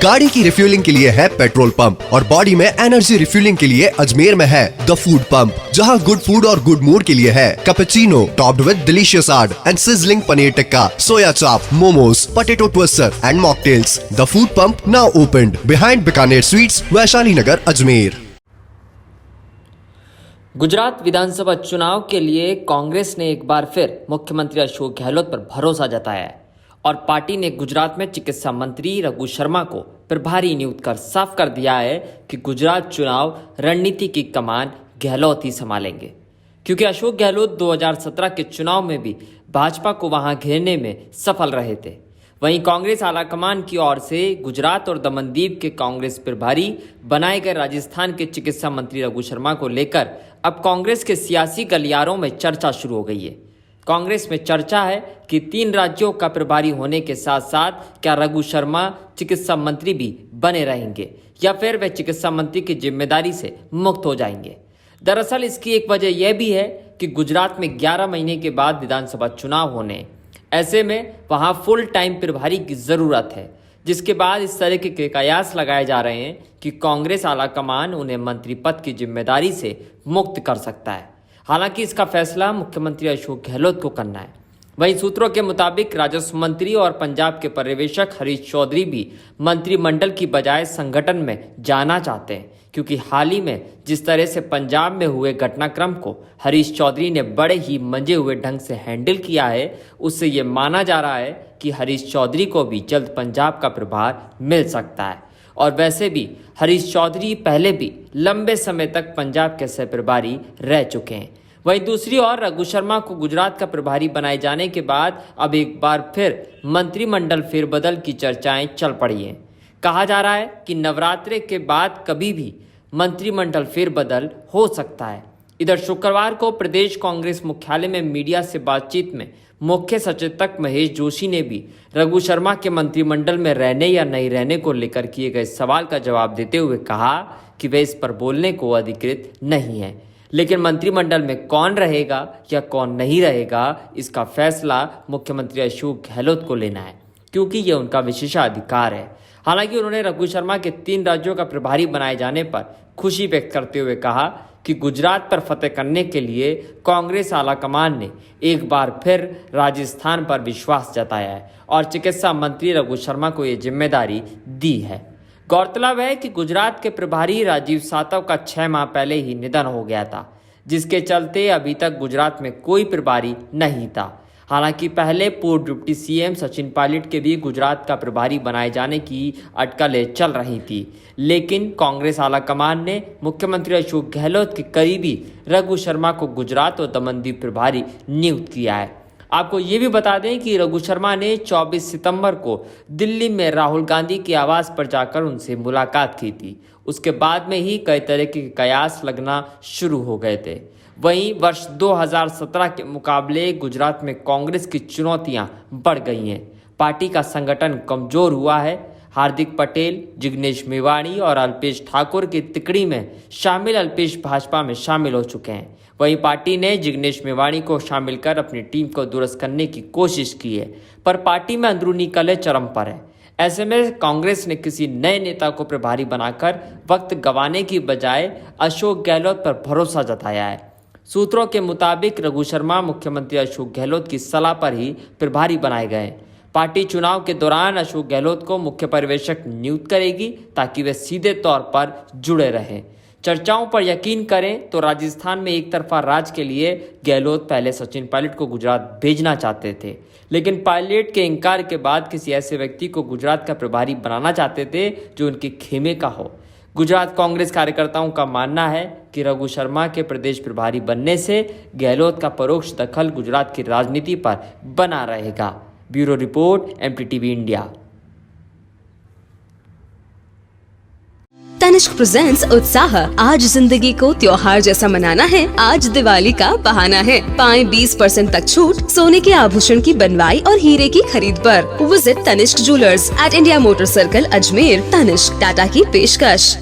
गाड़ी की रिफ्यूलिंग के लिए है पेट्रोल पंप और बॉडी में एनर्जी रिफ्यूलिंग के लिए अजमेर में है द फूड पंप, जहां गुड फूड और गुड मूड के लिए है cappuccino topped with delicious art and sizzling paneer tikka, soya chaap, momos, potato twister and mocktails. The food pump now opened behind Bikaner sweets, Vaishali Nagar, Ajmer. Gujarat विधानसभा चुनाव के लिए कांग्रेस ने एक बार फिर मुख्यमंत्री अशोक गहलोत पर भरोसा जताया है और पार्टी ने गुजरात में चिकित्सा मंत्री रघु शर्मा को प्रभारी नियुक्त कर साफ कर दिया है कि गुजरात चुनाव रणनीति की कमान गहलोत ही संभालेंगे, क्योंकि अशोक गहलोत 2017 के चुनाव में भी भाजपा को वहां घेरने में सफल रहे थे। वहीं कांग्रेस आलाकमान की ओर से गुजरात और दमनदीप के कांग्रेस प्रभारी बनाए गए राजस्थान के चिकित्सा मंत्री रघु शर्मा को लेकर अब कांग्रेस के सियासी गलियारों में चर्चा शुरू हो गई है। कांग्रेस में चर्चा है कि 3 राज्यों का प्रभारी होने के साथ साथ क्या रघु शर्मा चिकित्सा मंत्री भी बने रहेंगे या फिर वे चिकित्सा मंत्री की जिम्मेदारी से मुक्त हो जाएंगे। दरअसल इसकी एक वजह यह भी है कि गुजरात में 11 महीने के बाद विधानसभा चुनाव होने, ऐसे में वहां फुल टाइम प्रभारी की जरूरत है, जिसके बाद इस तरह के कयास लगाए जा रहे हैं कि कांग्रेस आलाकमान उन्हें मंत्री पद की जिम्मेदारी से मुक्त कर सकता है। हालांकि इसका फैसला मुख्यमंत्री अशोक गहलोत को करना है। वहीं सूत्रों के मुताबिक राजस्व मंत्री और पंजाब के पर्यवेक्षक हरीश चौधरी भी मंत्रिमंडल की बजाय संगठन में जाना चाहते हैं, क्योंकि हाल ही में जिस तरह से पंजाब में हुए घटनाक्रम को हरीश चौधरी ने बड़े ही मंजे हुए ढंग से हैंडल किया है, उससे ये माना जा रहा है कि हरीश चौधरी को भी जल्द पंजाब का प्रभार मिल सकता है। और वैसे भी हरीश चौधरी पहले भी लंबे समय तक पंजाब के सह प्रभारी रह चुके हैं। वहीं दूसरी ओर रघु शर्मा को गुजरात का प्रभारी बनाए जाने के बाद अब एक बार फिर मंत्रिमंडल फेरबदल की चर्चाएं चल पड़ी हैं। कहा जा रहा है कि नवरात्रे के बाद कभी भी मंत्रिमंडल फेरबदल हो सकता है। इधर शुक्रवार को प्रदेश कांग्रेस मुख्यालय में मीडिया से बातचीत में मुख्य सचेतक महेश जोशी ने भी रघु शर्मा के मंत्रिमंडल में रहने या नहीं रहने को लेकर किए गए सवाल का जवाब देते हुए कहा कि वे इस पर बोलने को अधिकृत नहीं है, लेकिन मंत्रिमंडल में कौन रहेगा या कौन नहीं रहेगा इसका फैसला मुख्यमंत्री अशोक गहलोत को लेना है, क्योंकि यह उनका विशेषाधिकार है। हालांकि उन्होंने रघु शर्मा के 3 राज्यों का प्रभारी बनाए जाने पर खुशी व्यक्त करते हुए कहा कि गुजरात पर फतेह करने के लिए कांग्रेस आलाकमान ने एक बार फिर राजस्थान पर विश्वास जताया है और चिकित्सा मंत्री रघु शर्मा को ये जिम्मेदारी दी है। गौरतलब है कि गुजरात के प्रभारी राजीव सातव का 6 माह पहले ही निधन हो गया था, जिसके चलते अभी तक गुजरात में कोई प्रभारी नहीं था। हालांकि पहले पूर्व डिप्टी सीएम सचिन पायलट के भी गुजरात का प्रभारी बनाए जाने की अटकलें चल रही थी, लेकिन कांग्रेस आलाकमान ने मुख्यमंत्री अशोक गहलोत के करीबी रघु शर्मा को गुजरात और दमनदीप प्रभारी नियुक्त किया है। आपको ये भी बता दें कि रघु शर्मा ने 24 सितंबर को दिल्ली में राहुल गांधी के आवास पर जाकर उनसे मुलाकात की थी। उसके बाद में ही कई तरह के कयास लगना शुरू हो गए थे। वहीं वर्ष 2017 के मुकाबले गुजरात में कांग्रेस की चुनौतियां बढ़ गई हैं। पार्टी का संगठन कमजोर हुआ है। हार्दिक पटेल, जिग्नेश मेवाणी और अल्पेश ठाकुर की तिकड़ी में शामिल अल्पेश भाजपा में शामिल हो चुके हैं। वहीं पार्टी ने जिग्नेश मेवाणी को शामिल कर अपनी टीम को दुरुस्त करने की कोशिश की है, पर पार्टी में अंदरूनी कलह चरम पर है। ऐसे में कांग्रेस ने किसी नए नेता को प्रभारी बनाकर वक्त गंवाने की बजाय अशोक गहलोत पर भरोसा जताया है। सूत्रों के मुताबिक रघु शर्मा मुख्यमंत्री अशोक गहलोत की सलाह पर ही प्रभारी बनाए गए। पार्टी चुनाव के दौरान अशोक गहलोत को मुख्य पर्यवेक्षक नियुक्त करेगी ताकि वे सीधे तौर पर जुड़े रहें। चर्चाओं पर यकीन करें तो राजस्थान में एक तरफा राज के लिए गहलोत पहले सचिन पायलट को गुजरात भेजना चाहते थे, लेकिन पायलट के इनकार के बाद किसी ऐसे व्यक्ति को गुजरात का प्रभारी बनाना चाहते थे जो उनके खेमे का हो। गुजरात कांग्रेस कार्यकर्ताओं का मानना है कि रघु शर्मा के प्रदेश प्रभारी बनने से गहलोत का परोक्ष दखल गुजरात की राजनीति पर बना रहेगा। Bureau report, MTTV India. Tanishq presents उत्साह। आज जिंदगी को त्योहार जैसा मनाना है, आज दिवाली का बहाना है। पाएं 20% तक छूट सोने के आभूषण की बनवाई और हीरे की खरीद पर। Visit Tanishq jewellers at India motor circle, Ajmer. Tanishq, Tata की पेशकश।